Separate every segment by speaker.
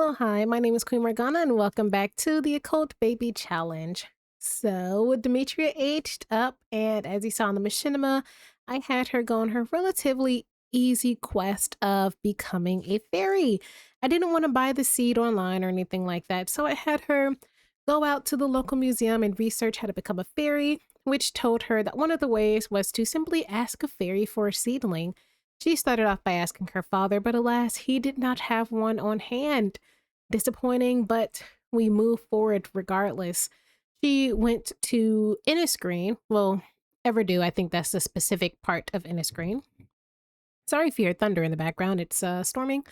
Speaker 1: Hello, hi, my name is Queen Morgana, and welcome back to the Occult Baby Challenge. So, Demetria aged up, and as you saw in the machinima, I had her go on her relatively easy quest of becoming a fairy. I didn't want to buy the seed online or anything like that, so I had her go out to the local museum and research how to become a fairy, which told her that one of the ways was to simply ask a fairy for a seedling. She started off by asking her father, but alas, he did not have one on hand. Disappointing, but we move forward regardless. She went to Innisgreen. Well, Everdew, I think that's the specific part of Innisgreen. Sorry if you hear thunder in the background. It's storming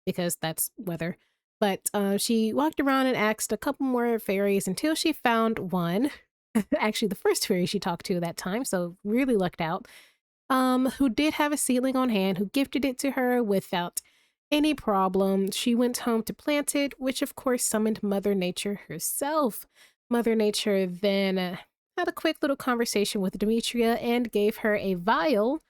Speaker 1: because that's weather. But she walked around and asked a couple more fairies until she found one. Actually, the first fairy she talked to that time, so really lucked out. Who did have a seedling on hand, who gifted it to her without any problem. She went home to plant it, which of course summoned Mother Nature herself. Mother Nature then had a quick little conversation with Demetria and gave her a vial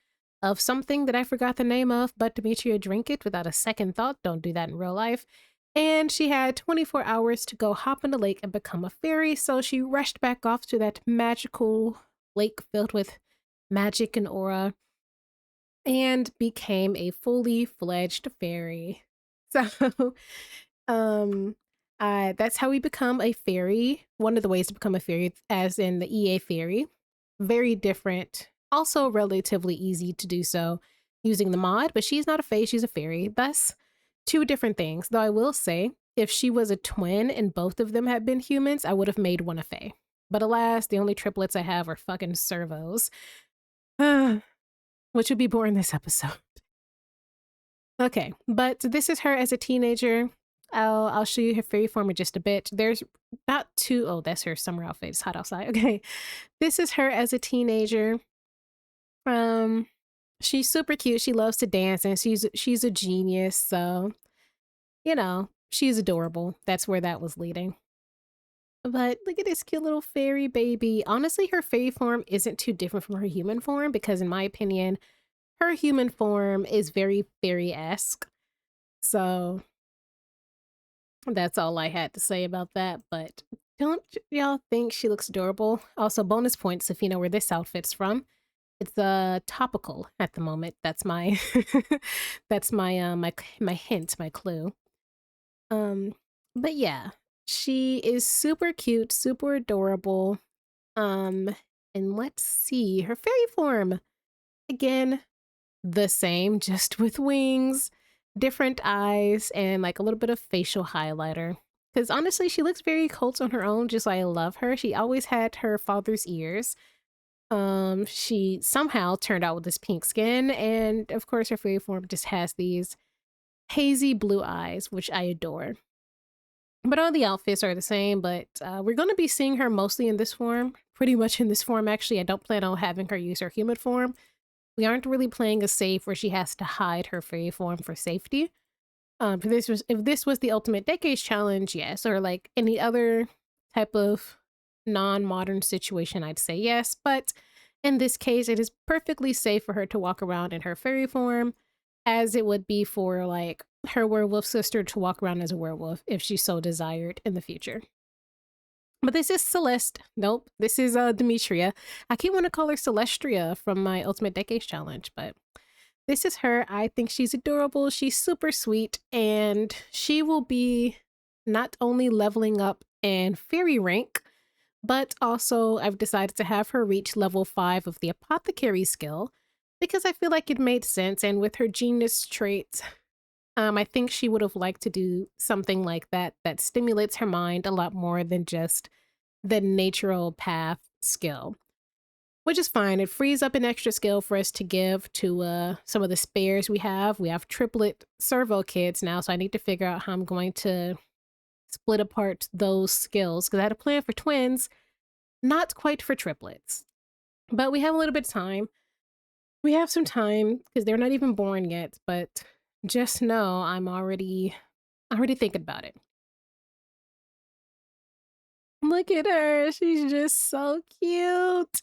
Speaker 1: of something that I forgot the name of, but Demetria drank it without a second thought. Don't do that in real life. And she had 24 hours to go hop in the lake and become a fairy, so she rushed back off to that magical lake filled with magic and aura and became a fully fledged fairy. So, um, that's how we become a fairy. One of the ways to become a fairy, as in the EA fairy. Very different. Also relatively easy to do so using the mod, but she's not a fae, she's a fairy. Thus, two different things. Though I will say, if she was a twin and both of them had been humans, I would have made one a fae. But alas, the only triplets I have are fucking servos. Which would be born this episode. Okay, but this is her as a teenager. I'll show you her fairy form in just a bit. There's not two. Oh, that's her summer outfit. It's hot outside. Okay, this is her as a teenager. She's super cute. She loves to dance, and she's a genius. So, you know, she's adorable. That's where that was leading. But look at this cute little fairy baby. Honestly, her fairy form isn't too different from her human form because, in my opinion, her human form is very fairy-esque. So that's all I had to say about that. But don't y'all think she looks adorable? Also, bonus points if you know where this outfit's from. It's topical at the moment. That's my that's my hint, my clue. Um, but yeah, she is super cute, super adorable. Um, and let's see her fairy form. Again, the same, just with wings, different eyes, and like a little bit of facial highlighter. Because honestly, she looks very cult on her own, just like I love her. She always had her father's ears. She somehow turned out with this pink skin, and of course her fairy form just has these hazy blue eyes, which I adore. But all the outfits are the same, but we're going to be seeing her mostly in this form, pretty much in this form actually. I don't plan on having her use her human form. We aren't really playing a save where she has to hide her fairy form for safety. If this was the Ultimate Decades Challenge, yes, or like any other type of non-modern situation, I'd say yes. But in this case, it is perfectly safe for her to walk around in her fairy form, as it would be for like her werewolf sister to walk around as a werewolf if she so desired in the future. But this is Celeste. Nope, this is Demetria. I keep wanting to call her Celestria from my Ultimate Decades Challenge, but this is her. I think she's adorable. She's super sweet, and she will be not only leveling up in fairy rank, but also I've decided to have her reach level 5 of the apothecary skill, because I feel like it made sense. And with her genius traits, I think she would have liked to do something like that that stimulates her mind a lot more than just the natural path skill, which is fine. It frees up an extra skill for us to give to some of the spares we have. We have triplet servo kids now, so I need to figure out how I'm going to split apart those skills because I had a plan for twins, not quite for triplets. But we have a little bit of time. We have some time because they're not even born yet, but just know I'm already thinking about it. Look at her. She's just so cute.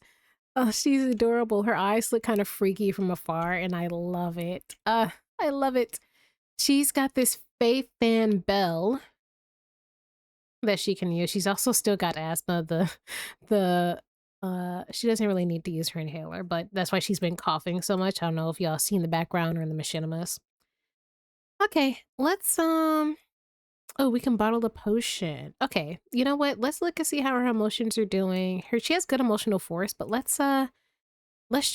Speaker 1: Oh, she's adorable. Her eyes look kind of freaky from afar, and I love it. I love it. She's got this Faith Fan Bell that she can use. She's also still got asthma. She doesn't really need to use her inhaler, but that's why she's been coughing so much. I don't know if y'all seen the background or in the machinimas. Okay, let's oh, we can bottle the potion. Okay, you know what? Let's look and see how her emotions are doing. She has good emotional force, but let's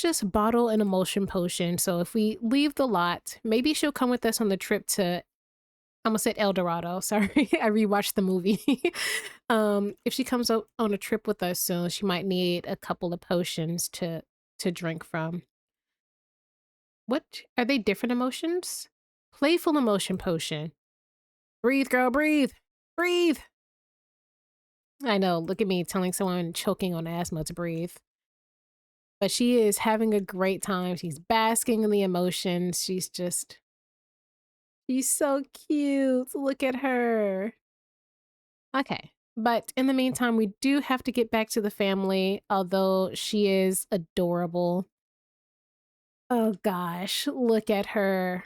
Speaker 1: just bottle an emotion potion. So if we leave the lot, maybe she'll come with us on the trip to, I almost said El Dorado. Sorry, I rewatched the movie. If she comes up on a trip with us soon, she might need a couple of potions to drink from. What are they? Different emotions? Playful emotion potion. Breathe, girl, breathe, breathe. I know. Look at me telling someone choking on asthma to breathe. But she is having a great time. She's basking in the emotions. She's so cute. Look at her. Okay. But in the meantime, we do have to get back to the family, although she is adorable. Oh gosh, look at her.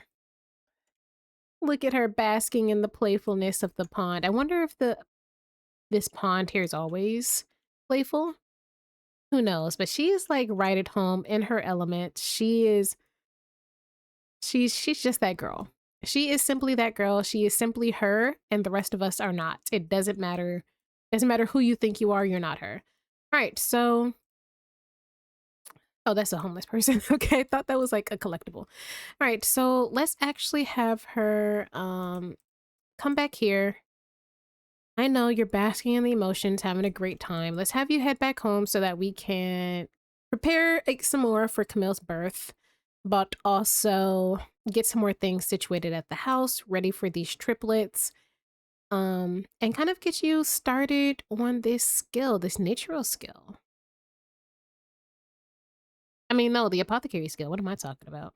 Speaker 1: Look at her basking in the playfulness of the pond. I wonder if this pond here is always playful. Who knows? But she is like right at home in her element. She's just that girl. She is simply that girl. She is simply her, and the rest of us are not. It doesn't matter. Doesn't matter who you think you are, you're not her. All right, so oh, that's a homeless person. Okay, I thought that was like a collectible. All right, so let's actually have her come back here. I know you're basking in the emotions, having a great time. Let's have you head back home so that we can prepare some more for Camille's birth, but also get some more things situated at the house, ready for these triplets, and kind of get you started on this skill, this natural skill. I mean, no, the apothecary skill. What am I talking about?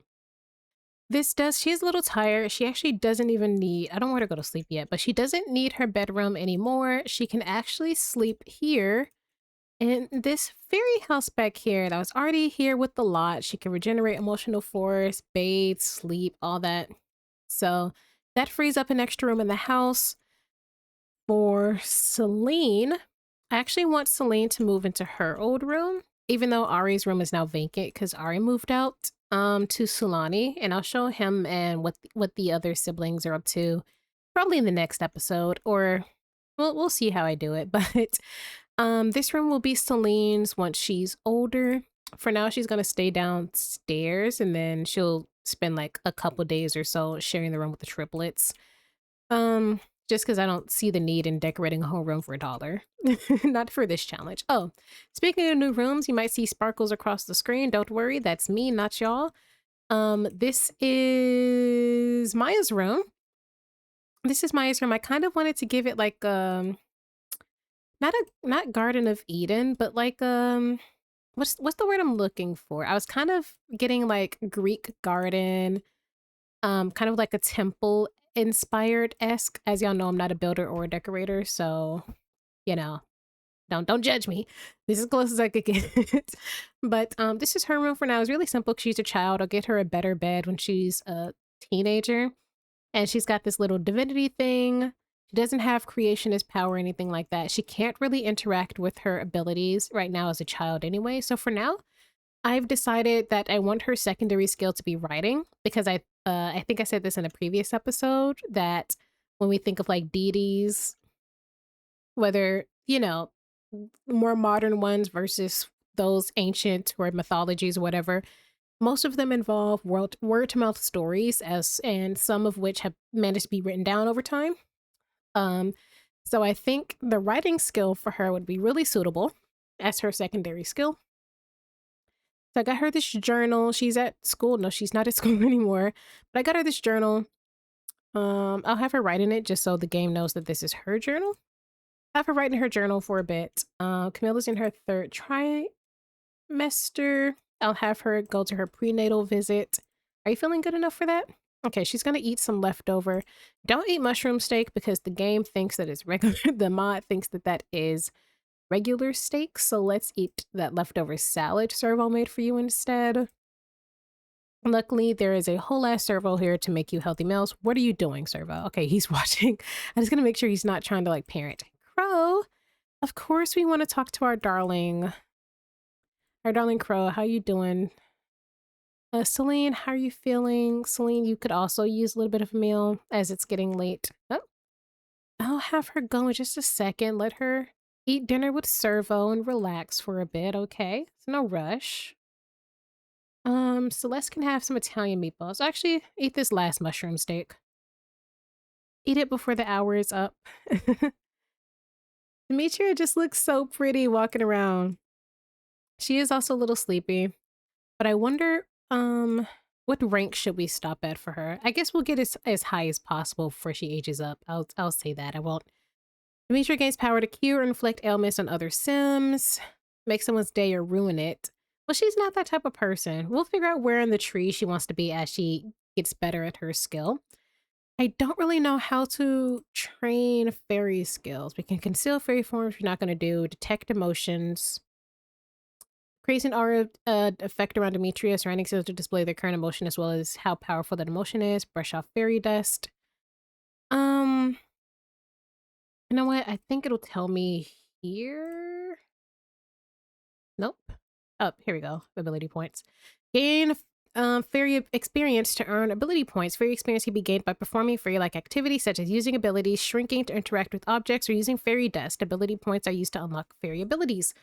Speaker 1: She's a little tired. She actually doesn't even need, I don't want her to go to sleep yet, but she doesn't need her bedroom anymore. She can actually sleep here in this fairy house back here that was already here with the lot. She can regenerate emotional force, bathe, sleep, all that. So that frees up an extra room in the house. For Celine, I actually want Celine to move into her old room, even though Ari's room is now vacant because Ari moved out to Sulani, and I'll show him and what the other siblings are up to probably in the next episode, or we'll see how I do it. But this room will be Celine's once she's older. For now, she's gonna stay downstairs, and then she'll spend like a couple days or so sharing the room with the triplets. Just because I don't see the need in decorating a whole room for $1. Not for this challenge. Oh, speaking of new rooms, you might see sparkles across the screen. Don't worry, that's me, not y'all. This is Maya's room. This is Maya's room. I kind of wanted to give it like not Garden of Eden, but like what's the word I'm looking for? I was kind of getting like Greek garden, kind of like a temple inspired esque. As y'all know, I'm not a builder or a decorator, so you know, don't judge me. This is as close as I could get. But this is her room for now. It's really simple. She's a child. I'll get her a better bed when she's a teenager. And she's got this little divinity thing. She doesn't have creationist power or anything like that. She can't really interact with her abilities right now as a child anyway. So for now, I've decided that I want her secondary skill to be writing because I think I said this in a previous episode that when we think of like deities, whether, more modern ones versus those ancient or mythologies or whatever, Most of them involve word-to-mouth stories, and some of which have managed to be written down over time. Um, so I think the writing skill for her would be really suitable as her secondary skill. So I got her this journal. She's at school. No, she's not at school anymore. But I got her this journal. I'll have her write in it just so the game knows that this is her journal. Have her write in her journal for a bit. Camilla's in her third trimester. I'll have her go to her prenatal visit. Are you feeling good enough for that? Okay, she's gonna eat some leftover. Don't eat mushroom steak because the game thinks that it's regular. The mod thinks that that is regular steak. So let's eat that leftover salad Servo made for you instead. Luckily, there is a whole ass Servo here to make you healthy meals. What are you doing, Servo? Okay, he's watching. I'm just gonna make sure he's not trying to like parent. Crow, of course we want to talk to our darling Crow. How you doing? Celine, how are you feeling? Celine, you could also use a little bit of a meal as it's getting late. Oh, I'll have her go in just a second. Let her eat dinner with Servo and relax for a bit, okay? It's no rush. Celeste can have some Italian meatballs. Actually, eat this last mushroom steak. Eat it before the hour is up. Demetria just looks so pretty walking around. She is also a little sleepy, but I wonder, what rank should we stop at for her? I guess we'll get as high as possible before she ages up. I'll say that. I won't. Demetria gains power to cure and inflict ailments on other Sims, make someone's day or ruin it. Well, she's not that type of person. We'll figure out where in the tree she wants to be as she gets better at her skill. I don't really know how to train fairy skills. We can conceal fairy forms, we're not going to do. Detect emotions. Creates an aura effect around Demetria. Surrounding skills to display their current emotion as well as how powerful that emotion is. Brush off fairy dust. You know what? I think it'll tell me here. Nope. Oh, here we go. Ability points. Gain fairy experience to earn ability points. Fairy experience can be gained by performing fairy-like activities such as using abilities, shrinking to interact with objects, or using fairy dust. Ability points are used to unlock fairy abilities.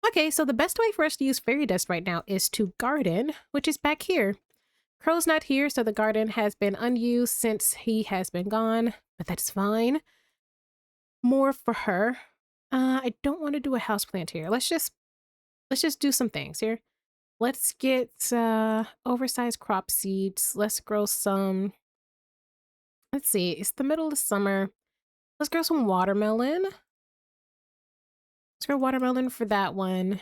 Speaker 1: Okay, so the best way for us to use fairy dust right now is to garden, which is back here. Crow's not here, so the garden has been unused since he has been gone, but that's fine. More for her. I don't want to do a houseplant here. Let's just do some things here. Let's get oversized crop seeds. Let's grow some. Let's see. It's the middle of summer. Let's grow some watermelon. Let's grow watermelon for that one.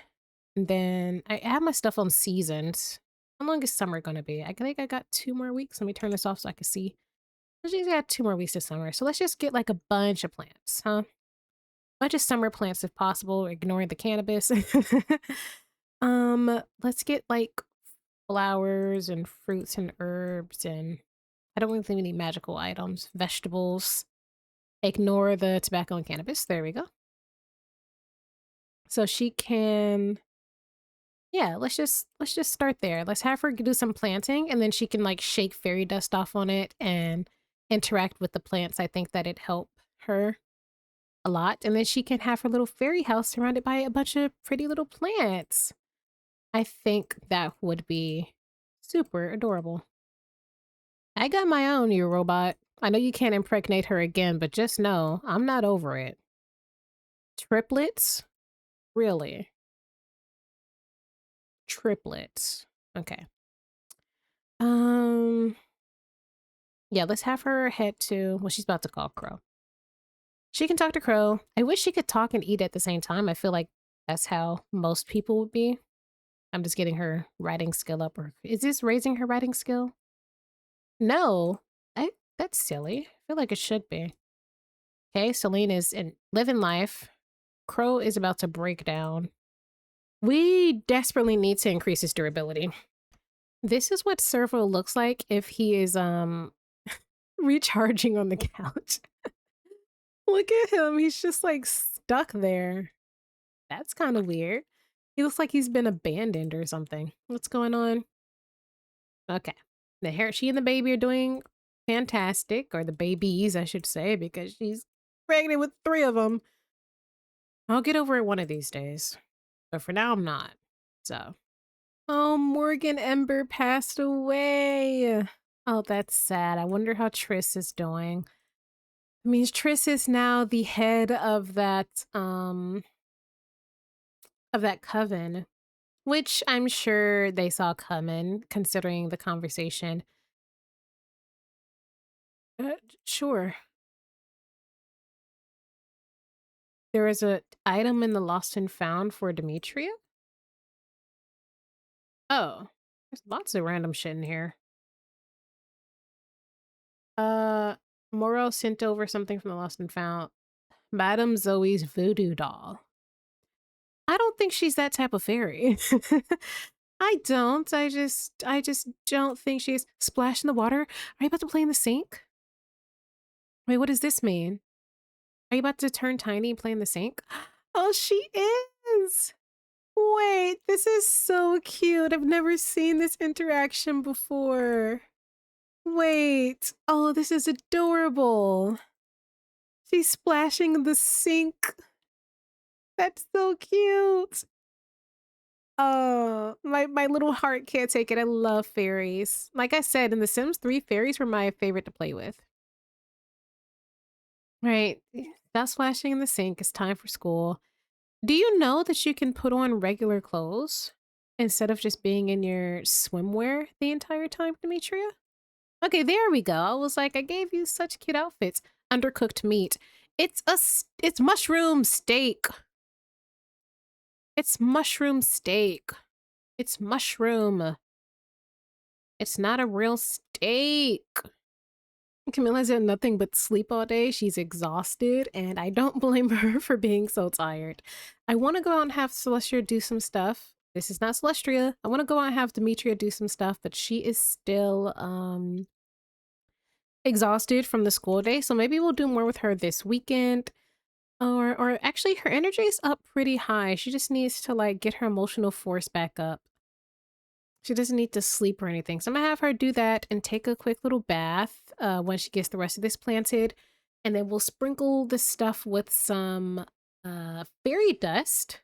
Speaker 1: And then I have my stuff on seasons. How long is summer gonna be? I think I got 2 more weeks. Let me turn this off so I can see. I just got 2 more weeks to summer. So let's just get like a bunch of plants, huh? Bunch of summer plants if possible, ignoring the cannabis. Let's get like flowers and fruits and herbs, and I don't really think we need magical items. Vegetables. Ignore the tobacco and cannabis. There we go. So she can, yeah, let's just start there. Let's have her do some planting, and then she can like shake fairy dust off on it and interact with the plants. I think that it'd help her a lot. And then she can have her little fairy house surrounded by a bunch of pretty little plants. I think that would be super adorable. I got my own, you robot. I know you can't impregnate her again, but just know I'm not over it. Triplets? Really? Triplets. Okay. Yeah, let's have her head to, well, she's about to call Crow. She can talk to Crow. I wish she could talk and eat at the same time. I feel like that's how most people would be. I'm just getting her writing skill up. Or is this raising her writing skill? No. That's silly. I feel like it should be. Okay, Celine is in living life. Crow is about to break down. We desperately need to increase his durability. This is what Servo looks like if he is recharging on the couch. Look at him. He's just like stuck there. That's kind of weird. He looks like he's been abandoned or something. What's going on? Okay. She and the baby are doing fantastic, or the babies, I should say, because she's pregnant with 3 of them. I'll get over it one of these days. But for now, I'm not. So, Oh, Morgan Ember passed away. Oh, that's sad. I wonder how Triss is doing. I mean, Triss is now the head of that coven, which I'm sure they saw coming, considering the conversation. Uh, sure. There is a item in the Lost and Found for Demetria? Oh, there's lots of random shit in here. Uh, Moro sent over something from the Lost and Found. Madame Zoe's voodoo doll. I don't think she's that type of fairy. I don't. I just don't think she's splash in the water. Are you about to play in the sink? Wait, what does this mean? Are you about to turn tiny and play in the sink? Oh, she is. Wait, this is so cute. I've never seen this interaction before. Wait. Oh, this is adorable. She's splashing in the sink. That's so cute. Oh, my little heart can't take it. I love fairies. Like I said, in The Sims 3, fairies were my favorite to play with. Right. Stop splashing in the sink. It's time for school. Do you know that you can put on regular clothes instead of just being in your swimwear the entire time, Demetria? Okay, there we go. I was like, I gave you such cute outfits. Undercooked meat. It's mushroom steak. It's mushroom steak. It's mushroom. It's not a real steak. Camilla's had nothing but sleep all day. She's exhausted, and I don't blame her for being so tired. I want to go out and have Celestia do some stuff. This is not Celestria. I want to go out and have Demetria do some stuff, but she is still exhausted from the school day, so maybe we'll do more with her this weekend. Or actually her energy is up pretty high. She just needs to like get her emotional force back up. She doesn't need to sleep or anything. So I'm gonna have her do that and take a quick little bath when she gets the rest of this planted. And then we'll sprinkle the stuff with some fairy dust.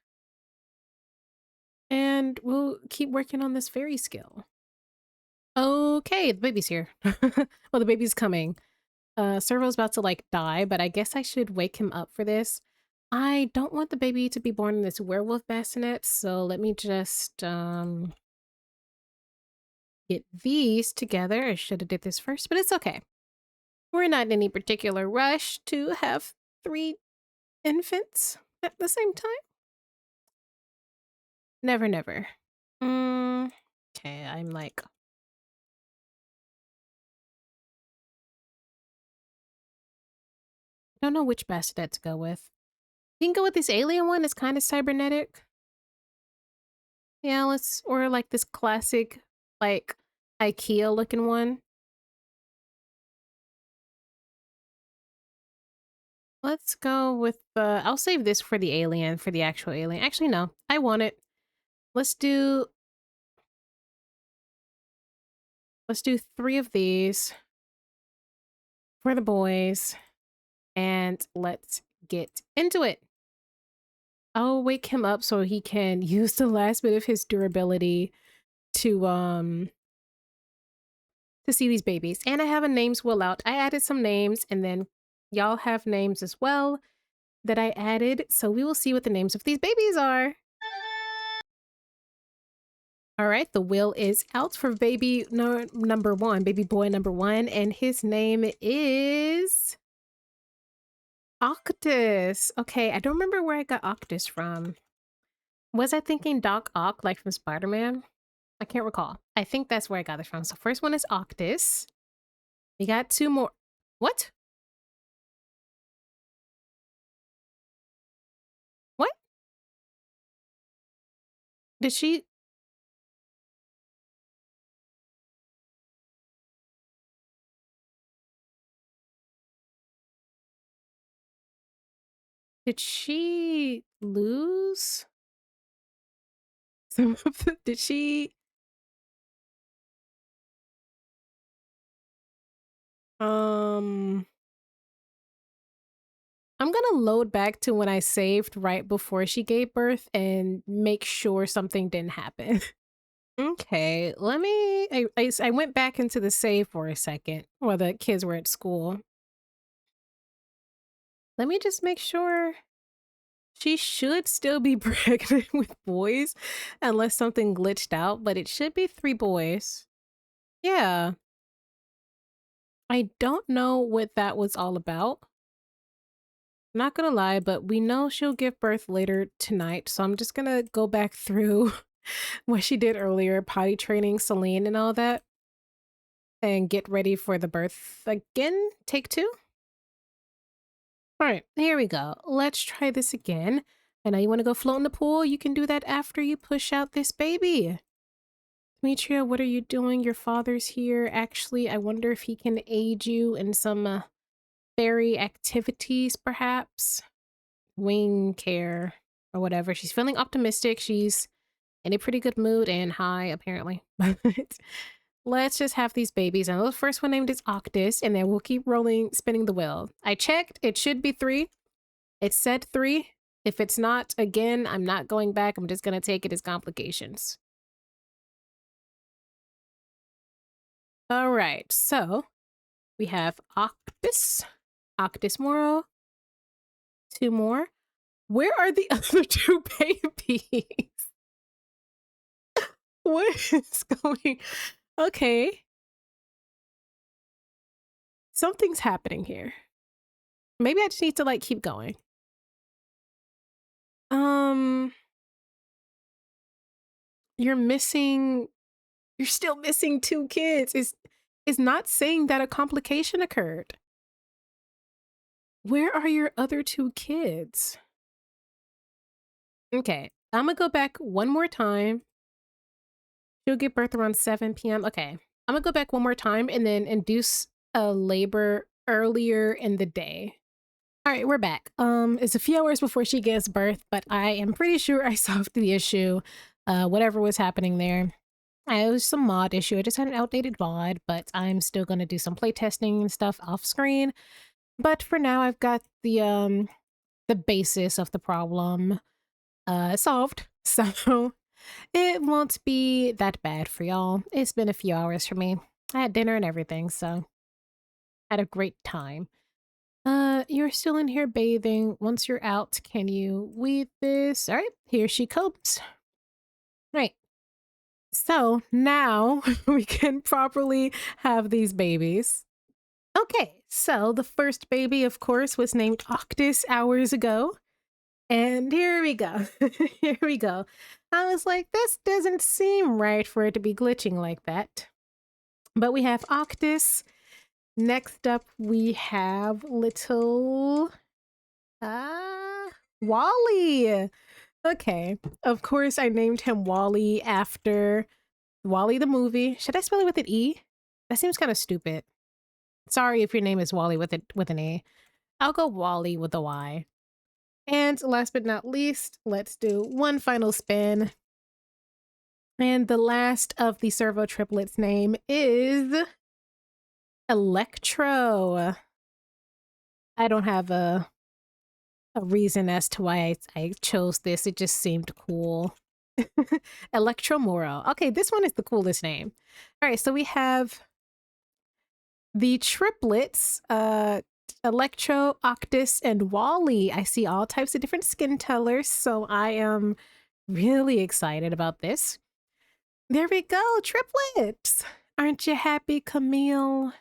Speaker 1: And we'll keep working on this fairy skill. Okay, the baby's here. Well, the baby's coming. Servo's about to like die, but I guess I should wake him up for this. I don't want the baby to be born in this werewolf bassinet, so let me just get these together. I should have did this first, but it's okay. We're not in any particular rush to have 3 infants at the same time. Never, never. Okay, I'm like... I don't know which bassinet to go with. You can go with this alien one. It's kind of cybernetic. Yeah, or like this classic, like, IKEA looking one. Let's go with I'll save this for the alien, for the actual alien. Actually, no, I want it. Let's do 3 of these for the boys, and let's get into it. I'll wake him up so he can use the last bit of his durability to see these babies. And I have a names wheel out. I added some names, and then y'all have names as well that I added. So we will see what the names of these babies are. All right, the wheel is out for baby number 1, baby boy number 1, and his name is Octus. Okay, I don't remember where I got Octus from. Was I thinking Doc Ock, like from Spider-Man? I can't recall. I think that's where I got it from. So first one is Octus. We got 2 more. What? What? Did she... Did she lose? Did she... I'm gonna load back to when I saved right before she gave birth and make sure something didn't happen. Okay, let me. I went back into the save for a second while the kids were at school. Let me just make sure she should still be pregnant with boys, unless something glitched out. But it should be 3 boys. Yeah, I don't know what that was all about. Not gonna lie, but we know she'll give birth later tonight, so I'm just gonna go back through what she did earlier, potty training Celine and all that, and get ready for the birth again. Take two. All right, here we go. Let's try this again. And now you want to go float in the pool? You can do that after you push out this baby. Demetria, what are you doing? Your father's here. Actually, I wonder if he can aid you in some fairy activities, perhaps. Wing care or whatever. She's feeling optimistic. She's in a pretty good mood and high, apparently. But let's just have these babies. And the first one named is Octus, and then we'll keep rolling, spinning the wheel. I checked. It should be 3. It said 3. If it's not, again, I'm not going back. I'm just going to take it as complications. All right. So we have Octus, Octus Moro, 2 more. Where are the other 2 babies? What is going? Okay. Something's happening here. Maybe I just need to like keep going. You're missing, you're still missing 2 kids. Is not saying that a complication occurred. Where are your other 2 kids? Okay, I'm gonna go back one more time. She'll give birth around 7 p.m. Okay, I'm gonna go back one more time and then induce a labor earlier in the day. All right, we're back. It's a few hours before she gives birth, but I am pretty sure I solved the issue. Whatever was happening there. It was some mod issue. I just had an outdated mod, but I'm still gonna do some playtesting and stuff off screen. But for now, I've got the basis of the problem solved. So it won't be that bad for y'all. It's been a few hours for me. I had dinner and everything, so had a great time. You're still in here bathing. Once you're out, can you weed this? All right, here she comes. Right. So now we can properly have these babies. Okay, so the first baby, of course, was named Octus hours ago. And here we go. Here we go. I was like, this doesn't seem right for it to be glitching like that. But we have Octus. Next up, we have little Wally. Okay. Of course, I named him Wally after Wally the movie. Should I spell it with an E? That seems kind of stupid. Sorry if your name is Wally with an A. I'll go Wally with a Y. And last but not least, let's do one final spin. And the last of the servo triplets name is Electro. I don't have a reason as to why I chose this. It just seemed cool. Electro Moro. Okay, this one is the coolest name. All right, so we have the triplets, Electro, Octus, and Wally. I see all types of different skin colors, so I am really excited about this. There we go, triplets. Aren't you happy, Camille?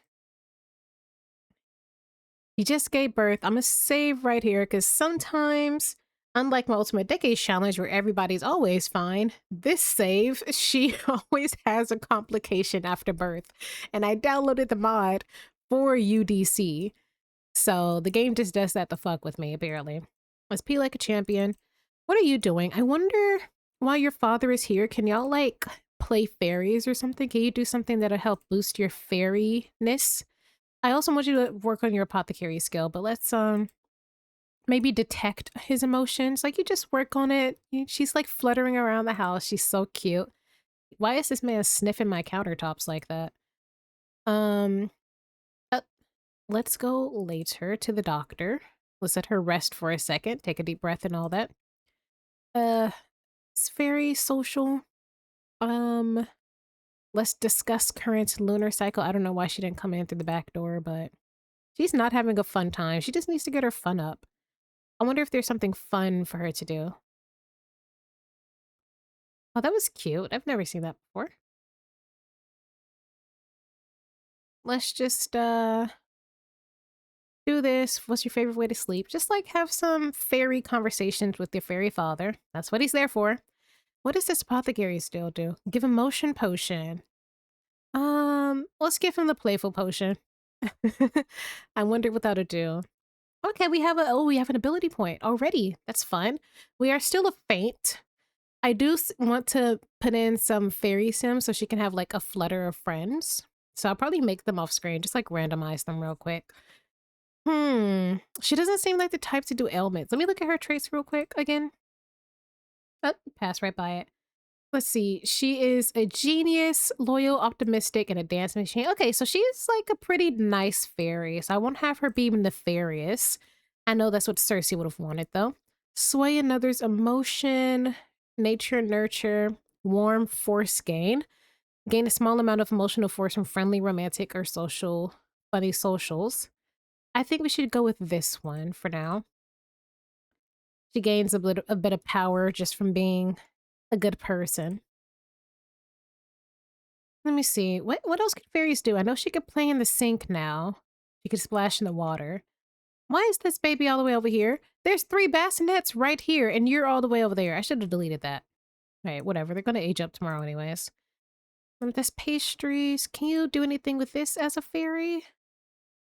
Speaker 1: You just gave birth. I'm gonna save right here because sometimes, unlike my Ultimate Decades challenge where everybody's always fine, this save, she always has a complication after birth. And I downloaded the mod for UDC. So the game just does that to fuck with me, apparently. Let's pee like a champion. What are you doing? I wonder, while your father is here, can y'all like play fairies or something? Can you do something that'll help boost your fairy-ness? I also want you to work on your apothecary skill, but let's maybe detect his emotions. Like you just work on it. She's like fluttering around the house. She's so cute. Why is this man sniffing my countertops like that? Let's go later to the doctor. Let's let her rest for a second, take a deep breath and all that. It's very social. Let's discuss current lunar cycle. I don't know why she didn't come in through the back door, but she's not having a fun time. She just needs to get her fun up. I wonder if there's something fun for her to do. Oh, that was cute. I've never seen that before. Let's just do this. What's your favorite way to sleep? Just like have some fairy conversations with your fairy father. That's what he's there for. What does this apothecary still do? Give him motion potion. Let's give him the playful potion. I wonder what that'll do. Okay, we have an ability point already. That's fun. We are still a faint. I do want to put in some fairy sims so she can have like a flutter of friends. So I'll probably make them off screen, just like randomize them real quick. She doesn't seem like the type to do ailments. Let me look at her traits real quick again. Oh, pass right by it. Let's see. She is a genius, loyal, optimistic, and a dance machine. Okay, so she's like a pretty nice fairy. So I won't have her be nefarious. I know that's what Cersei would have wanted, though. Sway another's emotion, nature, nurture, warm force gain. Gain a small amount of emotional force from friendly, romantic, or funny socials. I think we should go with this one for now. She gains a bit of power just from being a good person. Let me see. What else could fairies do? I know she could play in the sink now. She could splash in the water. Why is this baby all the way over here? There's 3 bassinets right here, and you're all the way over there. I should have deleted that. All right, whatever. They're going to age up tomorrow anyways. This pastries. Can you do anything with this as a fairy?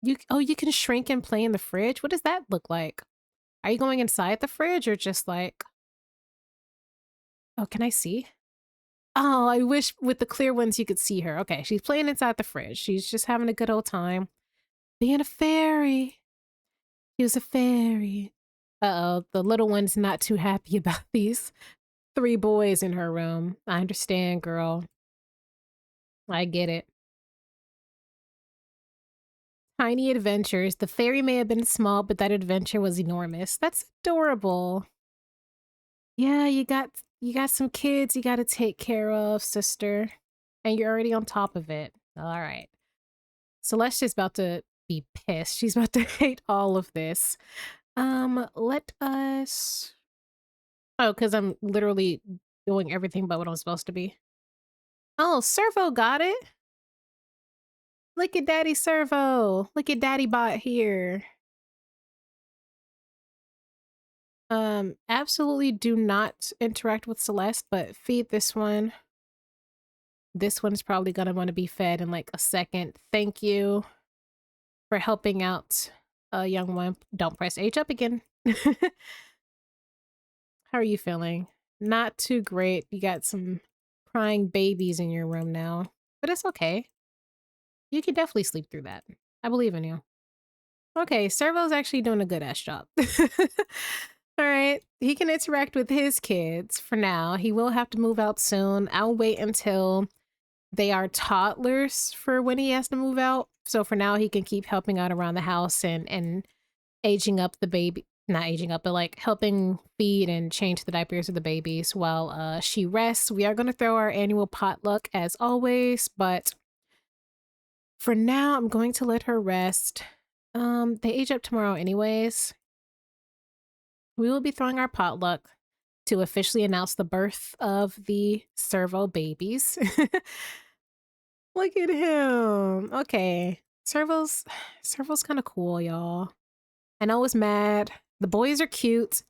Speaker 1: You can shrink and play in the fridge? What does that look like? Are you going inside the fridge or just like... Oh, can I see? Oh, I wish with the clear ones you could see her. Okay, she's playing inside the fridge. She's just having a good old time. Being a fairy. She was a fairy. Uh-oh, the little one's not too happy about these 3 boys in her room. I understand, girl. I get it. Tiny adventures. The fairy may have been small, but that adventure was enormous. That's adorable. Yeah, you got some kids you got to take care of, sister. And you're already on top of it. All right. Celestia's about to be pissed. She's about to hate all of this. Let us... Oh, because I'm literally doing everything but what I'm supposed to be. Oh, Servo got it. Look at Daddy Servo. Look at Daddy Bot here. Absolutely do not interact with Celeste, but feed this one. This one's probably gonna want to be fed in like a second. Thank you for helping out a young one. Don't press H up again. How are you feeling? Not too great. You got some crying babies in your room now, but it's okay. You can definitely sleep through that. I believe in you. Okay, Servo's actually doing a good ass job. All right, he can interact with his kids for now. He will have to move out soon. I'll wait until they are toddlers for when he has to move out. So for now, he can keep helping out around the house and aging up the baby. Not aging up, but like helping feed and change the diapers of the babies while she rests. We are going to throw our annual potluck as always, but for now, I'm going to let her rest. They age up tomorrow anyways. We will be throwing our potluck to officially announce the birth of the Servo babies. Look at him. Okay. Servo's kind of cool, y'all. I know it's mad. The boys are cute.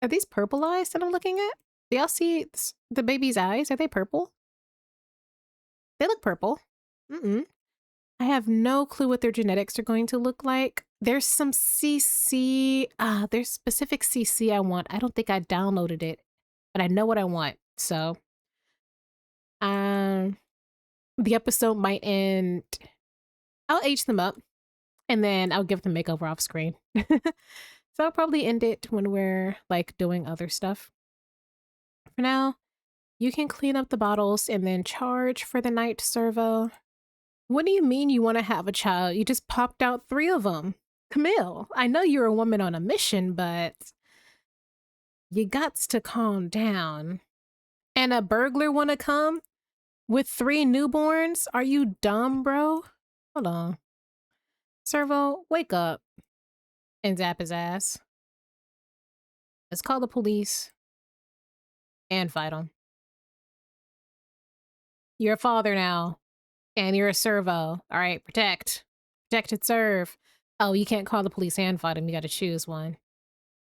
Speaker 1: Are these purple eyes that I'm looking at? Do y'all see the baby's eyes? Are they purple? They look purple. I have no clue what their genetics are going to look like. There's some CC. There's specific CC I want. I don't think I downloaded it, but I know what I want. So, the episode might end. I'll age them up, and then I'll give them makeover off screen. So I'll probably end it when we're like doing other stuff. For now, you can clean up the bottles and then charge for the night, Servo. What do you mean you want to have a child? You just popped out 3 of them. Camille, I know you're a woman on a mission, but you gots to calm down. And a burglar want to come? With 3 newborns? Are you dumb, bro? Hold on. Servo, wake up and zap his ass. Let's call the police and fight him. You're a father now, and you're a servo. All right, protect. Protect and serve. Oh, you can't call the police and fight him. You gotta choose one.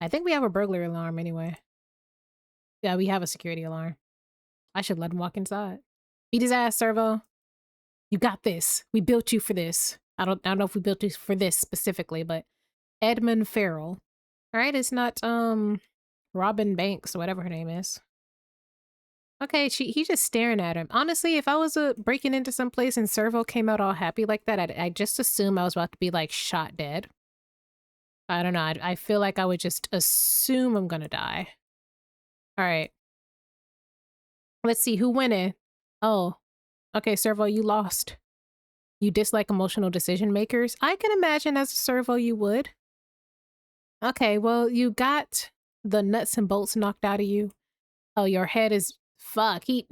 Speaker 1: I think we have a burglary alarm anyway. Yeah, we have a security alarm. I should let him walk inside. Beat his ass, servo. You got this. We built you for this. I don't know if we built you for this specifically, but Edmund Farrell. All right, it's not Robin Banks or whatever her name is. Okay, he's just staring at him. Honestly, if I was breaking into some place and Servo came out all happy like that, I'd just assume I was about to be like shot dead. I don't know. I feel like I would just assume I'm gonna die. All right. Let's see who winning. Oh, okay, Servo, you lost. You dislike emotional decision makers? I can imagine as a servo you would. Okay, well, you got the nuts and bolts knocked out of you. Oh, your head is... Fuck, he...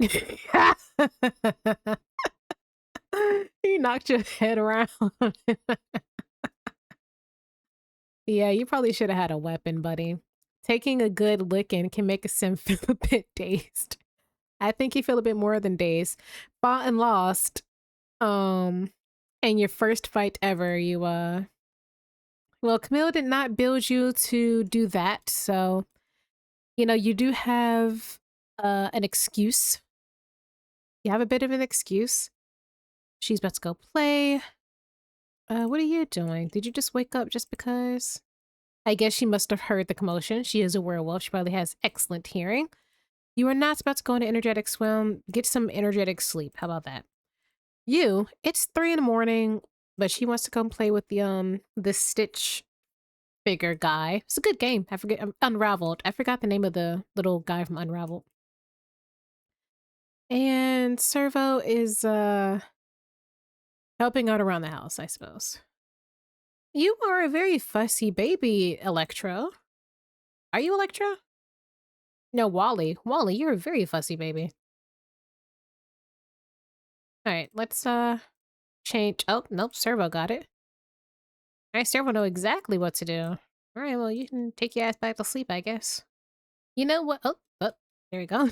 Speaker 1: he knocked your head around. Yeah, you probably should have had a weapon, buddy. Taking a good licking can make a sim feel a bit dazed. I think you feel a bit more than dazed. Fought and lost. And your first fight ever, you, well, Camille did not build you to do that, so, you know, you do have, an excuse. You have a bit of an excuse. She's about to go play. What are you doing? Did you just wake up just because? I guess she must have heard the commotion. She is a werewolf. She probably has excellent hearing. You are not about to go on an energetic swim. Get some energetic sleep. How about that? You, it's 3 in the morning, but she wants to come play with the Stitch figure guy. It's a good game. I forget, Unraveled. I forgot the name of the little guy from Unraveled. And Servo is, helping out around the house, I suppose. You are a very fussy baby, Electro. Are you Electro? No, Wally. Wally, you're a very fussy baby. Alright, let's, change. Oh, nope, Servo got it. Alright, Servo know exactly what to do. Alright, well, you can take your ass back to sleep, I guess. You know what? Oh, there we go.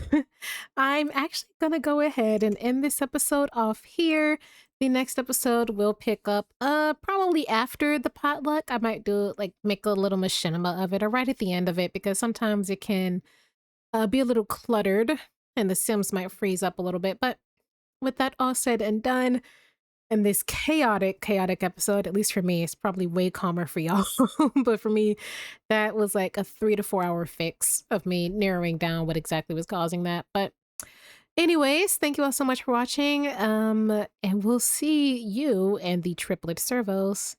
Speaker 1: I'm actually gonna go ahead and end this episode off here. The next episode will pick up probably after the potluck. I might do like make a little machinima of it or right at the end of it because sometimes it can be a little cluttered and the Sims might freeze up a little bit. But with that all said and done, and this chaotic episode, at least for me, it's probably way calmer for y'all. But for me, that was like a 3 to 4 hour fix of me narrowing down what exactly was causing that. But anyways, thank you all so much for watching. And we'll see you and the triplet servos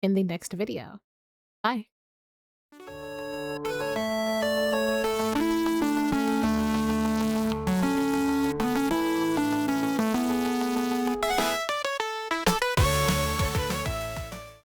Speaker 1: in the next video. Bye.